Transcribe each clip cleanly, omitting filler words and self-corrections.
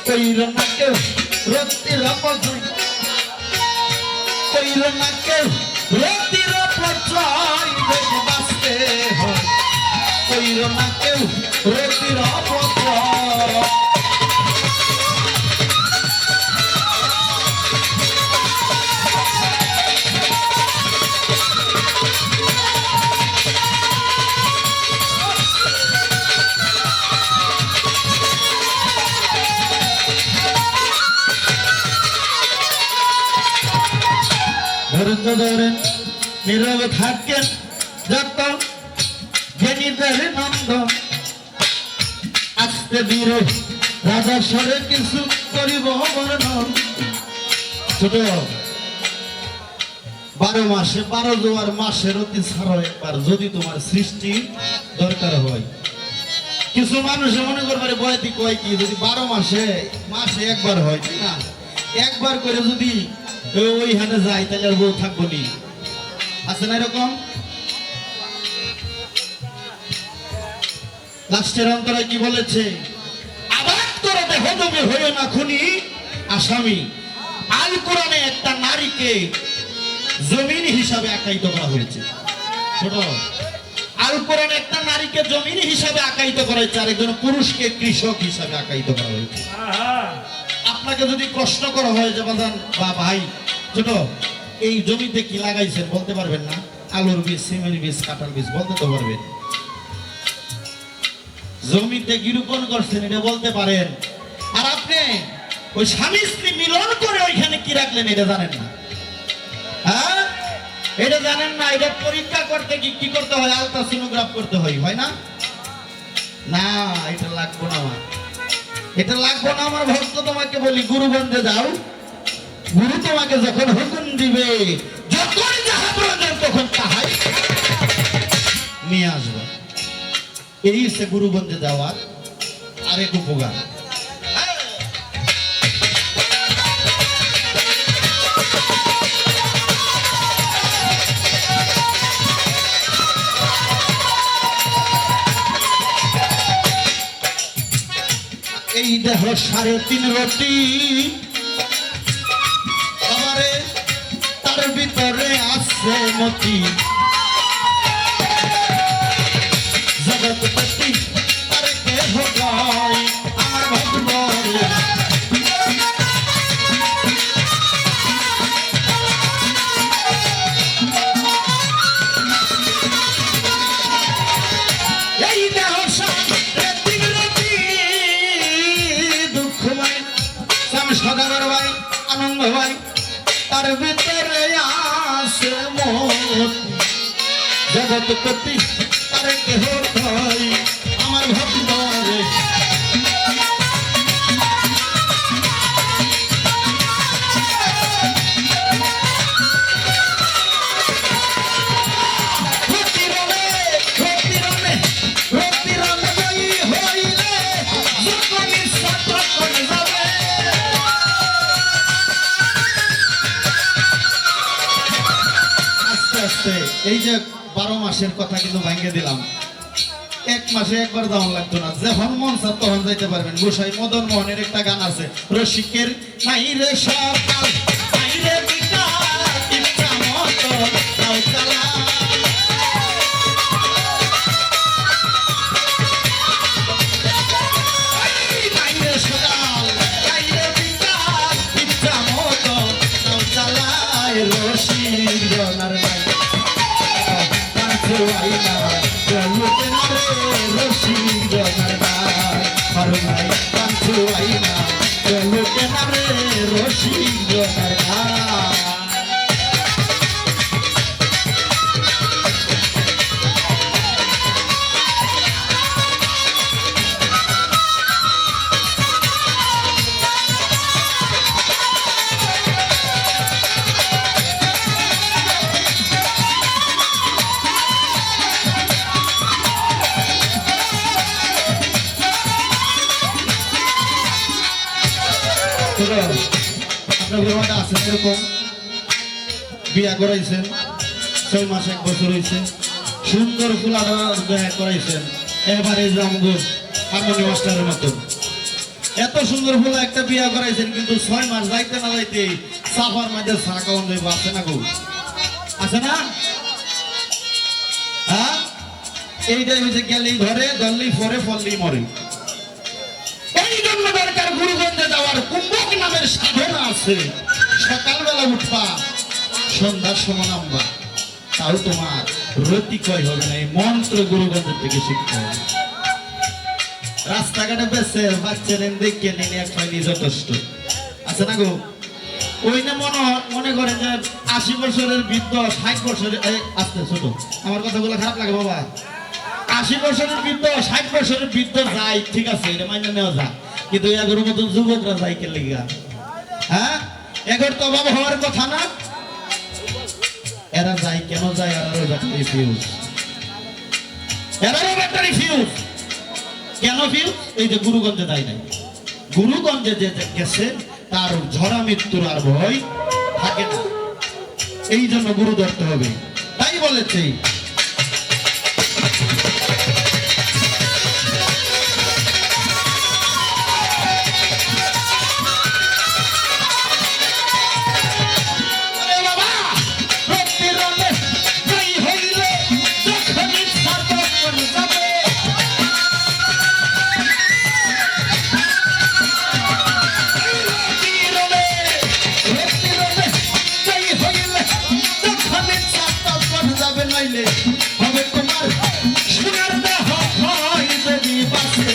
কইল না কেউ রতির অপচয়, কইল না কেউ রতির অপচয়, যদি বাঁচতে হয় কইল না কেউ রতির অপচয়। ধৈর্য ধরেন, নীরবে থাকেন যত জ্ঞানীদের নন্দ, আস্তে ধীরে রাজা স্বরে কিছু করিব বর্ণন। ছোট 12 মাসে 12 জোয়ার মাসের অতি ছাড়ো একবার, যদি তোমার সৃষ্টি দরকার হয়। কিছু মানুষ মনে করবে বয়তি কয় কি, যদি 12 মাসে মাসে একবার হয় না, একবার করে যদি ওইখানে যাই তাহলে আর বউ থাকবো নি, আছে না এরকম? লাস্টের অন্তরে কি বলেছে? আবাদ করে দেহ জমি হয়ে না খুনি আসামি। আল কোরআনে একটা নারীকে জমিন হিসাবে আখ্যায়িত করা হয়েছে। ছোট আল কোরআনে একটা নারীকে জমিন হিসাবে আখ্যায়িত করা হয়েছে, আর একজন পুরুষকে কৃষক হিসাবে আখ্যায়িত করা হয়েছে। আপনাকে যদি প্রশ্ন করা হয় যে বাজান বা ভাই ছোট এই জমিতে কি লাগাইছেন, বলতে পারবেন না? আলুর বীজ, সিমের বীজ, কাঁঠাল বীজ বলতে তো পারবেন। জমিতে কি রোপণ করছেন এটা বলতে পারেন। আর আপনি ওই স্বামী স্ত্রী মিলন করে ওইখানে কি রাখলেন এটা জানেন না? হ্যাঁ, এটা জানেন না? এটা পরীক্ষা করতে কি করতে হয়? আলট্রাসোনোগ্রাফ করতে হয়, হয় না? না, এটা লাগবে না আমার, এটা লাগবে না আমার ভক্ত। তোমাকে বলি গুরুগঞ্জে যাও, গুরু তোমাকে যখন হুকুম দিবে, যখন যাহা প্রয়োজন তখন তাহাই নিয়ে আসবে। এই সে গুরুগঞ্জে যাওয়ার আরেক উপকার। এই দেহ 3.5 রতি, আমারে তার ভিতরে আছে মতি, জগৎপতি তার কে ভোগাই আমার ভগবানে। এই দেহ সদাগর ভাই, আনন্দ ভাই, তার ভিতরে আছে মতি, জগৎপতি তার কেহ ভাই আমার ভক্তরে। এই যে 12 মাসের কথা কিন্তু ভাঙিয়ে দিলাম, 1 মাসে একবার যাওয়া লাগতো না, যখন মন চায় তখন যাইতে পারবেন। গোসাই মদন মোহনের একটা গান আছে, রসিকের নাই রে সকাল, নাই রে বিকাল, ইচ্ছা মতো নাও চালা। নাই রে সকাল, নাই রে বিকাল, ইচ্ছা মতো নাও চালায়। রসিক জনার নাই আইনা চলুতে না রে, রসিক জনার নাই হারুনাই পাঁচু আইনা চলুতে না রে, রসিক জনার নাই। আপনার আছে এরকম বিয়া করাইছেন, 6 মাস 1 বছর হয়েছে, সুন্দর ফুলাটা বিয়া করাইছেন, এবারে হারমোনি মাস্টারের মতো এত সুন্দর ফুল একটা বিয়া করাইছেন, কিন্তু 6 মাস যাইতে না যাইতে সাফার মধ্যে সাকাউন দেব আছে না গো, আছে না? হ্যাঁ, এইটাই হচ্ছে গেলেই ধরে, ধরলেই পরে, ফললেই মরে। এই জন্য দরকার গুরুগঞ্জে যাওয়ার। কুম্ভক নামের সাধনা আছে, সকালবেলা উঠবা, সন্ধ্যার সময় নামবা, তাও তোমার রতিকয় হবে না। এই মন্ত্র গুরুগঞ্জের থেকে শিখতে হবে। রাস্তাঘাটে বেছে বাচ্চাদের দেখে নিলে এক পাইনি যথেষ্ট, আছে না গো? ওই না মনে করেন যে 80 বছরের বৃদ্ধ, 60 বছরের, আসতে ছোট, আমার কথাগুলো খারাপ লাগে বাবা। 80 বছরের বৃদ্ধ, 60 বছরের বৃদ্ধ যায়, ঠিক আছে, এটা মাইনে নেওয়া যায়, কিন্তু এগারোর মতন যুবকরা যায় কে লিগা? হ্যাঁ, এগার তো অভাব হওয়ার কথা না। এরা যায় কেন যায়? এরারও ব্যাটারি ফিউজ, এরারও ব্যাটারি ফিউজ। কেন ফিউজ? এই যে গুরুগঞ্জে যায় নাই, গুরুগঞ্জে যে গেছে তার ঝরা মৃত্যুর আর ভয় থাকে না। এই জন্য গুরু ধরতে হবে। তাই বলেছে হবে তোমার সোনার দেহ হয় যদি বাঁচে,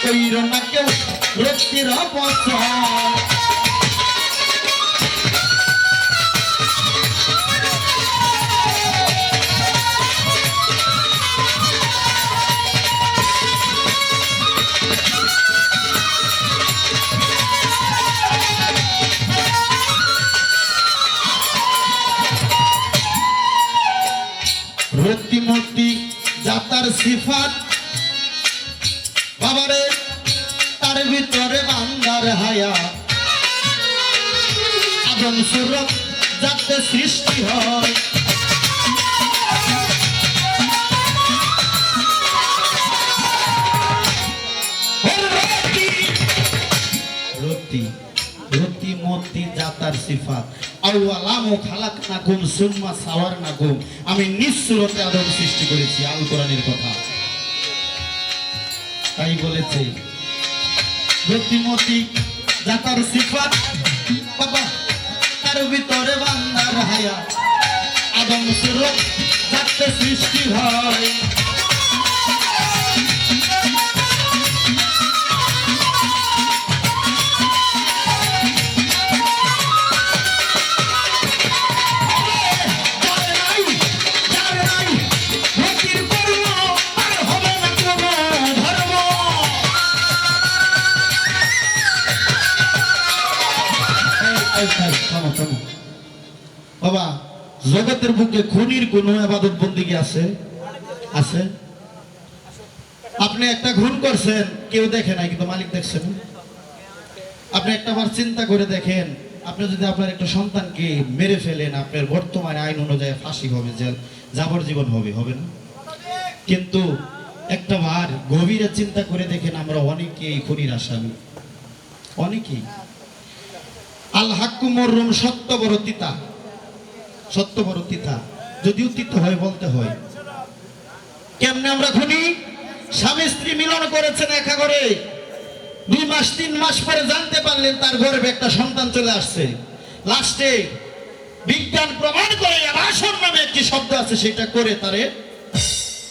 কইর না কেউ রক্তির অপচয়। রক্তিমূর্তি যাতার সিফাত বাবারে, তার ভিতরে বান্দার হায়া, আদম সুরত যাতে সৃষ্টি হয়। রতিমূর্তি যাতার সিফাত, আউয়ালামু খালাকনাকুম সুম্মা সাওয়ারনাকুম, আমি নিঃসুরতে আদম সৃষ্টি করেছি, আল কোরআনের কথা। তাই বলেছে রতিমূর্তি যাতার সিফাত বাবা, তার ভিতরে বান্দার হায়া, আদম সুরত যাতে সৃষ্টি হয়। বাবা, জগতের বুকে খুনির কোন ইবাদত বন্দেগী আছে? আছে? আপনি একটা খুন করছেন, কেউ দেখে নাই, কিন্তু মালিক দেখছেন। আপনি একটা বার চিন্তা করে দেখেন, আপনি যদি আপনার একটা সন্তানকে মেরে ফেলেন, আপনার বর্তমানে আইন অনুযায়ী ফাঁসি হবে, জেল যাবজ্জীবন হবে, হবে না? কিন্তু একটা বার গভীরে চিন্তা করে দেখেন, আমরা অনেকেই খুনির আসামি, অনেকেই। আল হাক্কু মুররুম, সত্য বড় তিতা, সত্য বড় তিতা, যদিও তিতা হয় বলতে হয়। কেমনে আমরা খুনি? স্বামী স্ত্রী মিলন করেছেন একা ঘরে, 2 মাস 3 মাস পরে জানতে পারলেন তার গর্ভে একটা সন্তান চলে আসছে। লাস্টে বিজ্ঞান প্রমাণ করে রাসন নামে একটি শব্দ আছে, সেটা করে তারে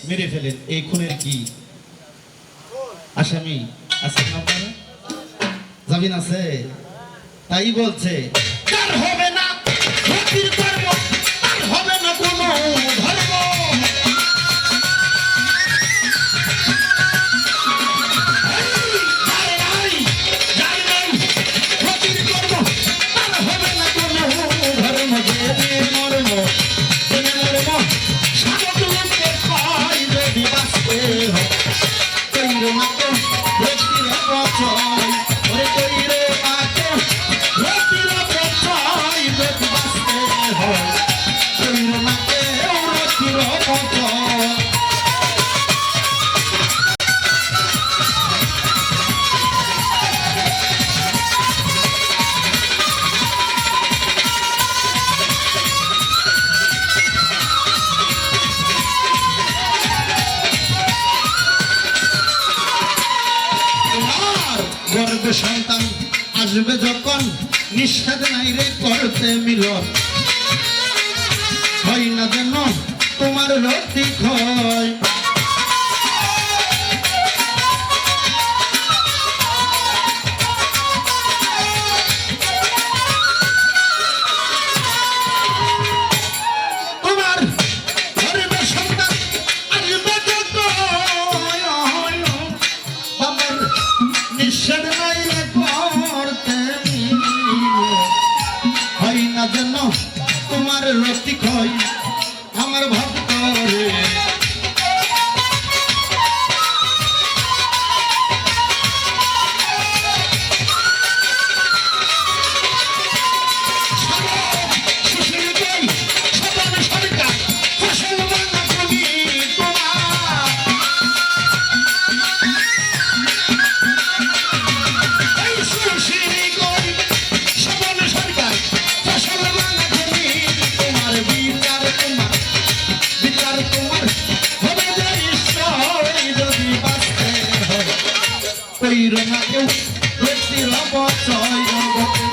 মেরে ফেলেন। এই খুনের কি আসামি আছে না? জামিন আছে? তাই বলছে তার হবে না ক্ষতির কর্ম, তার হবে না কোনো ধর্ম। আসবে সন্তান আসবে যখন নিঃস্বাদ নাই রে করতে মিলন হয় না যেন তোমার রতি ক্ষয় তোমার রতি ক্ষয় আমার ভক্ত রে কইর না কেউ রতির অপচয় জগতে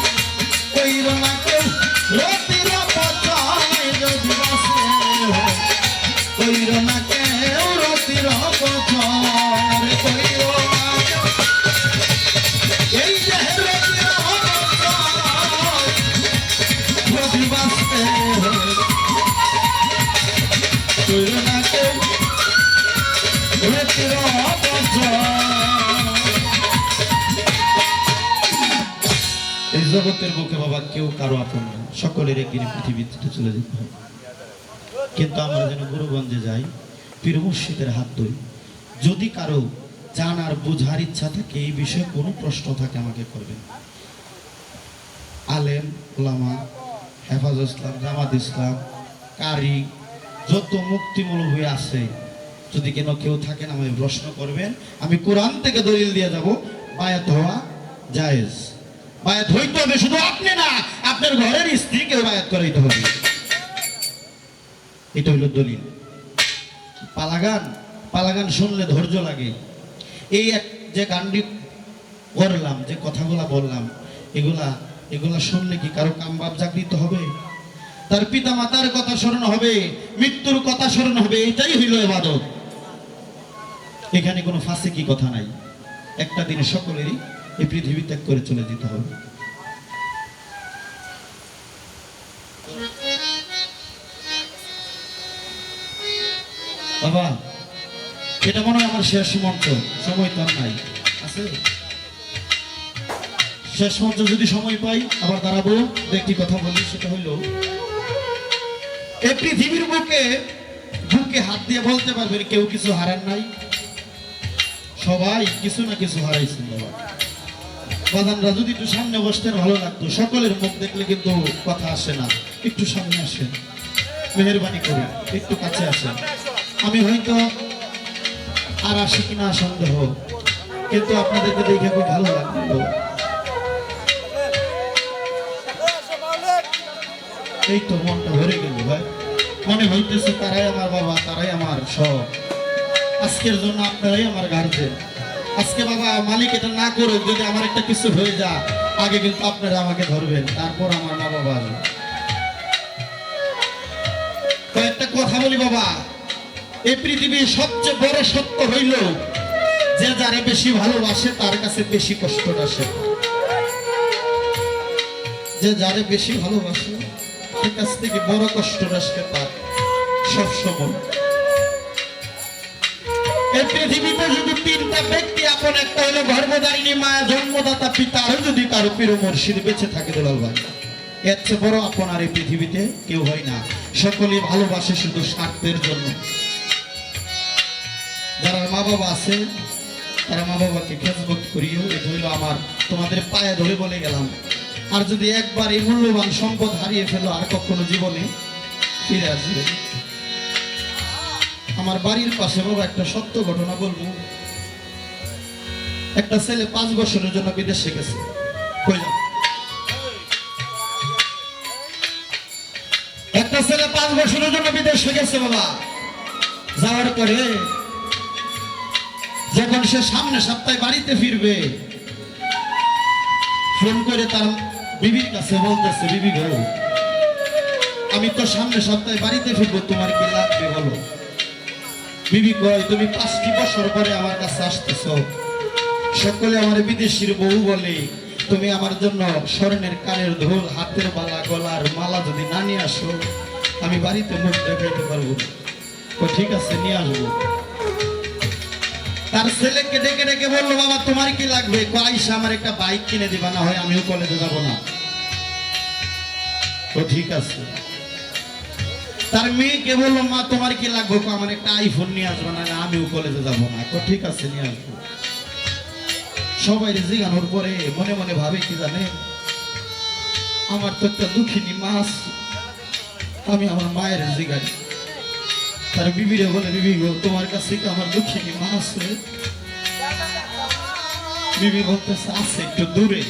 কইর না কেউ রতির অপচয় যদি বাঁচতে হয় কইর না কেউ রতির অপচয় কইর না এই যে রতির অপচয় যদি বাঁচতে হয় কইর না কেউ রতির অপচয় এই জগতের বুকে বাবা কেউ কারো আপন না সকলের একদিন পৃথিবীতে চলে যেতে হয় কিন্তু আমরা যেন গুরুগঞ্জে যাই পীর মুর্শিদের হাত ধরি যদি কারো জানার বোঝার ইচ্ছা থাকে এই বিষয়ে কোনো প্রশ্ন থাকে আমাকে করবেন আলেম ওলামা হেফাজ ইসলাম জামাত ইসলাম কারি যত মুক্তিমূলক হয়ে আছে যদি কেউ থাকেন আমায় প্রশ্ন করবেন আমি কোরআন থেকে দলিল দিয়ে যাব বায়াত হওয়া জায়েজ বায়াত হইতে হবে শুধু আপনি না আপনার ঘরের স্ত্রীকেও বায়াত করাইতে হবে এটা হলো দলিল পালাগান শুনলে ধৈর্য লাগে এই যে গানটি করলাম যে কথাগুলা বললাম এগুলা শুনলে কি কারো কামবাব জাগৃত হবে তার পিতা মাতার কথা স্মরণ হবে মৃত্যুর কথা স্মরণ হবে এটাই হইল ইবাদত এখানে কোনো ফাসিকি কথা নাই একটা দিনে সকলেরই এই পৃথিবী ত্যাগ করে চলে যেতে হবে বাবা এটা মনে হয় আমার শেষ মঞ্চ সময় তো নাই আছে শেষ মঞ্চ যদি সময় পাই আবার দাঁড়াবো একটি কথা বলি সেটা হইল এই পৃথিবীর বুকে হাত দিয়ে বলতে পারবেন কেউ কিছু হারান নাই সবাই কিছু না কিছু হারাইছেন বাবা বাদানরা যদি একটু সামনে বসতেন ভালো লাগতো সকলের মুখ দেখলে কিন্তু কথা আসে না একটু সামনে আসেন মেহেরবানি করে একটু কাছে আসেন আমি হয়তো আর আসি কিনা সন্দেহ কিন্তু আপনাদেরকে দেখে খুব ভালো লাগলো এই তো মনটা ভরে গেল ভাই মনে হইতেছে তারাই আমার বাবা তারাই আমার সব আজকের জন্য আপনারাই আমার গার্জেন আজকে বাবা মালিক এটা না করে যদি আমার একটা কিছু হয়ে যায় আগে কিন্তু আপনারা আমাকে ধরবেন তারপর আমার মা বাবা আসবে একটা কথা বলি বাবা এই পৃথিবীর সবচেয়ে বড় সত্য হইল যে যারা বেশি ভালোবাসে তার কাছে বেশি কষ্ট আসে যে যারা বেশি ভালোবাসে তার কাছ থেকে বড় কষ্ট আসে তার সবসময় এই পৃথিবীতে যদি তিনটা ব্যক্তি আপন একটা হলো গর্ভধারিণী মায়া জন্মদাতা পিতা আর যদি কারো পীর মুর্শিদ বেঁচে থাকে দুলাল ভাই এর চেয়ে বড় আপন আর এই পৃথিবীতে কেউ হয় না সকলেই ভালোবাসে শুধু স্বার্থের জন্য যারা মা বাবা আছে তারা মা বাবাকে খেজমত করিও এটা হইল আমার তোমাদের পায়ে ধরে বলে গেলাম আর যদি একবার এই মূল্যবান সম্পদ হারিয়ে ফেলো আর কখনো জীবনে ফিরে আসবে আমার বাড়ির পাশে বাবা একটা সত্য ঘটনা বলবো একটা ছেলে 5 বছরের জন্য বিদেশে গেছে একটা ছেলে 5 বছরের জন্য বিদেশে গেছে বাবা যাওয়ার পরে যখন সে সামনে সপ্তাহে বাড়িতে ফিরবে ফোন করে তার বিবির কাছে বলতেছে, বিবি গো, আমি তো সামনে সপ্তাহে বাড়িতে ফিরবো, তোমার কি লাগবে বলো। বিবি কয়, তুমি 5টি বছর পরে আমার কাছে আসতেছ, সকলে আমার বিদেশির বউ বলে, তুমি আমার জন্য স্বর্ণের কানের ঢোল, হাতের বালা, গলার মালা যদি না নিয়ে আসো, আমি বাড়িতে মুখ দেখাইতে পারবো না। ঠিক আছে, নিয়ে আসবো। তার ছেলেকে ডেকে ডেকে বললো, বাবা তোমার কি লাগবে? আইসা আমার একটা বাইক কিনে দিবা, না হয় আমিও কলেজে যাব না। তো ঠিক আছে। তার মেয়েকে বললো, মা তোমার কি লাগবে? আমার একটা আইফোন নিয়ে আসবো, না আমিও কলেজে যাব না। তো ঠিক আছে, নিয়ে আসবো। সবাই জিজ্ঞানোর পরে মনে মনে ভাবে কি জানে, আমার তো একটা দুঃখিনী মা আছে, আমি আমার মায়ের জিজ্ঞাই। তার বিবিরে বলে, বিবি গো, তোমার কাছে কি আমার দুঃখিনী মা আছে? বিবি বলতেছে, আছে, একটু দূরে।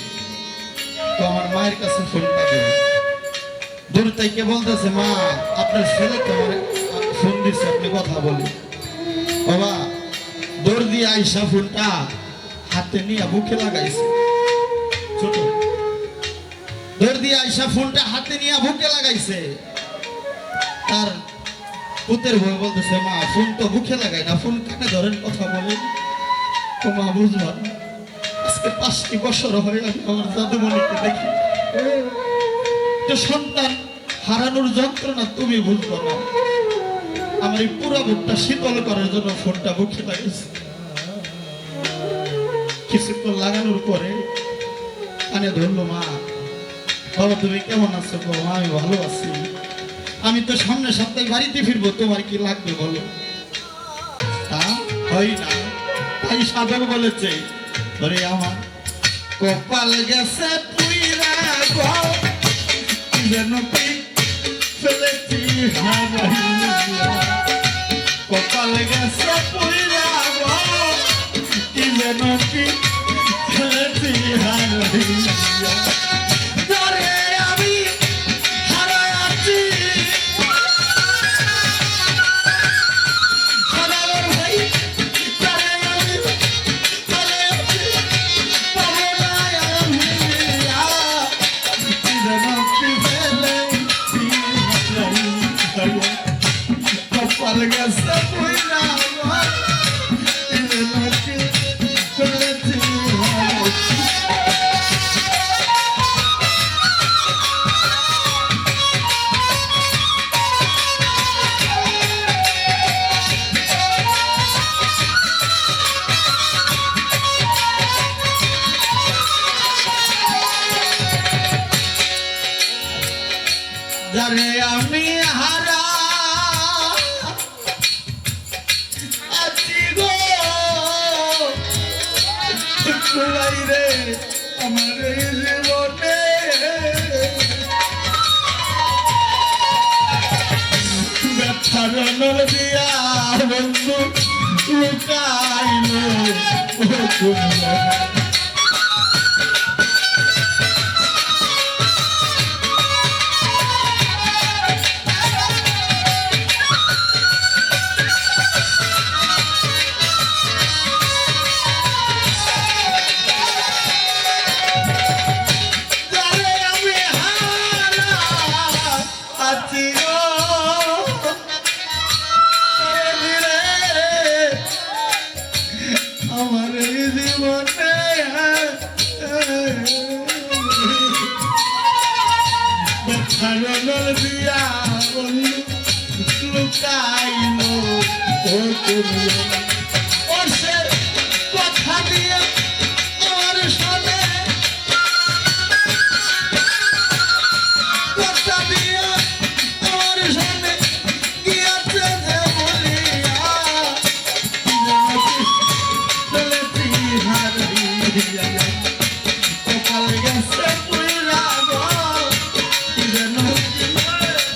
তো আমার মায়ের কাছে ফোনটা দেবে। দূর থেকে বলতেছে, মা আপনার ছেলেকে আমার ফোন দিচ্ছে, আপনি কথা বলি। বাবা দৌড় দিয়ে আইসা ফোনটা হাতে নিয়ে বুকে লাগাইছে। ছোট দৌড় দিয়ে আইসা ফোনটা হাতে নিয়ে বুকে লাগাইছে। তার পুতের বউ বলতেছে, মা ফোন তো বুকে লাগাই না, ফোন কানে ধরেন কথা বলে। ও মা বুঝলাম, আজকে 5টি বছর হয়ে আমি আমার জাদুমণিকে দেখি। সন্তান হারানোর যন্ত্রণা তুমি বুঝবো না। আমার এই পুরো বুকটা শীতল করার জন্য ফোনটা বুকে লাগাইছে। কিছুক্ষণ লাগানোর পরে কানে ধরলো, মা বাবা তুমি কেমন আছো? মা আমি ভালো আছি, আমি তো সামনে সপ্তাহে বাড়িতে ফিরবো, তোমার কি লাগবে বলো। তা হয় না, তাই সাধক বলেছে, ধরে আমার কপাল গেছে পুইরা গো, যেন কি ফেলেছি হারাইয়া। কপাল গেছে পুইরা গো, কি যেন কি ফেলেছি হারাইয়া। ধরে আমি হারাইছি, হারানোর ভাই, ধরে আমি হারাইছি, পাবো না আর ফিরিয়া। কি যেন কি ফেলেছি হারাইয়া। কপাল গেছে পুইরা গো, কি যেন কি ফেলেছি হারাইয়া। যারে আমি হারা আছি গো, রে আমার এই জীবনে ব্যথার নল দিয়া বন্ধু লুকাইল। আমার এই জীবনে ব্যথার দিয়া বন্ধু লুকাইল। ওর সে কথা দিয়ে আমার সামনে কথা দিয়ে আমার সামনে গিয়েছে যে বলিয়া, চলেছি হারিয়া। কপাল গেছে পুইরা গো, যেন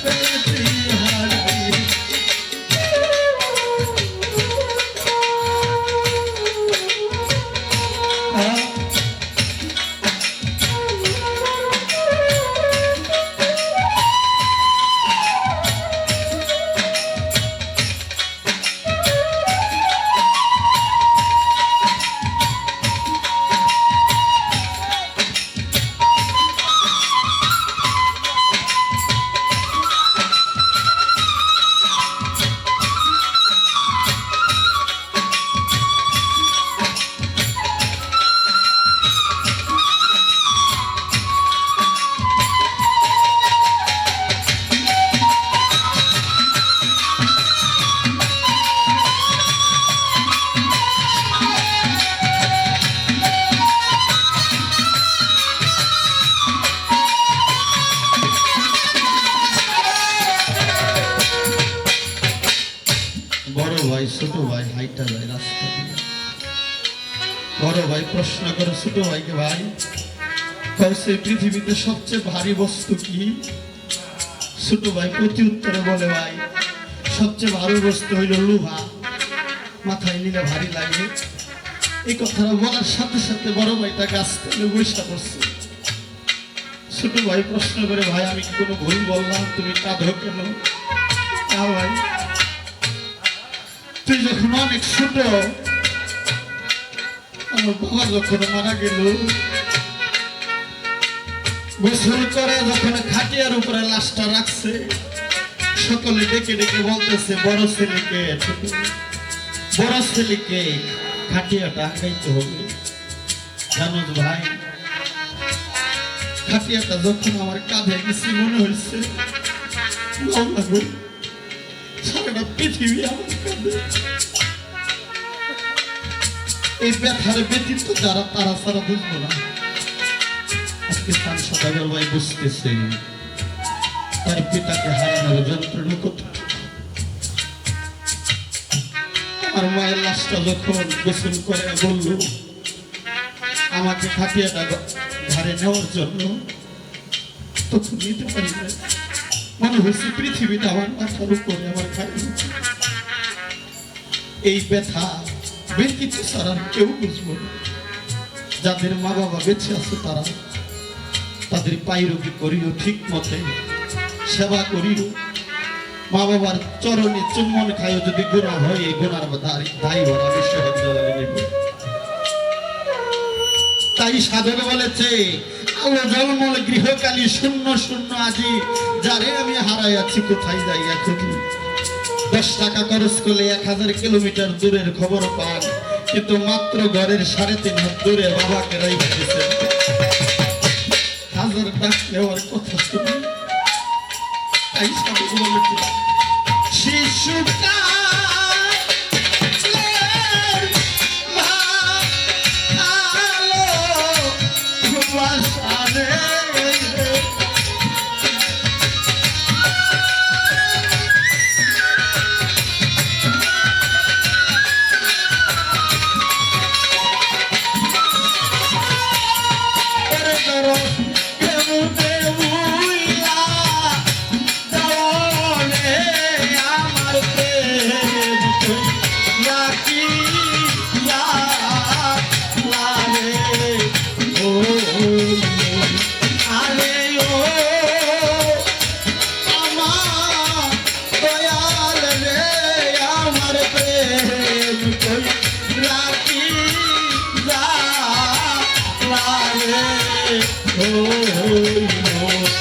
চলেছি হারিয়া। ছোট ভাই হাইটা যায় রাস্তা দিয়ে। বড় ভাই প্রশ্ন করে ছোট ভাইকে, ভাই কইছে পৃথিবীতে সবচেয়ে ভারী বস্তু কি? ছোট ভাই প্রতি উত্তরে বলে, ভাই সবচেয়ে ভারী বস্তু হইল লোহা, মাথায় নিলে ভারী লাগে। এই কথাটা বলার সাথে সাথে বড় ভাইটা গাছ তুলে বসে পড়ছে। ছোট ভাই প্রশ্ন করে, ভাই আমি কি কোনো ভুল বললাম? তুমি কাঁদো কেন? ভাই তুই যখন অনেক ছোট, আমার বাবা যখন মারা গেল, গোসল করে যখন খাটিয়ার উপরে লাশটা রাখছে, সকলে ডেকে ডেকে বলতেছে বড় ছেলেকে খাটিয়াটা আঁকাইতে হবে। জানো ভাই, খাটিয়াটা যখন আমার কাঁধে গেছি মনে হয়েছে সারাটা পৃথিবী আমার কাঁধে। এই ব্যথার ব্যতীত যারা তারা সারা বুঝবো না। আজকে তার সদাগর ভাই বুঝতেছে তার পিতাকে হারানোর যন্ত্রণা কত। আমার মায়ের লাশটা যখন গোসল করে বলল আমাকে খাটিয়াটা ঘাড়ে নেওয়ার জন্য, তখন নিতে পারি না। মনে হয়েছে পৃথিবীটা আমার মাথার উপরে, আমার ঘাড়ে। এই ব্যথা ব্যতীত ছাড়া কেউ বুঝবো না। যাদের মা বাবা বেঁচে আছে তারা তাদের পায়রবি করিও, ঠিক মতে সেবা করিও, মা বাবার চরণে চুম্বন খাইও। যদি গুনাহ হয় এই গুনার দায়ী ভরা বিশ্ববিদ্যালয়ে নেব। তাই সাধক বলেছে, আলো জলমল গৃহকালী শূন্য শূন্য আজি, যারে আমি হারাইয়াছি কোথায় যাইয়া খুঁজি। 10 টাকা খরচ করলে 1000 কিলোমিটার দূরের খবর পান, কিন্তু মাত্র ঘরের 3.5 হাত দূরে বাবাকে রাইতেছেন। 1000 ডাক নেওয়ার কথা শুনি। তাই সাধক বলেছে, শিশুকাল oh, oh, oh.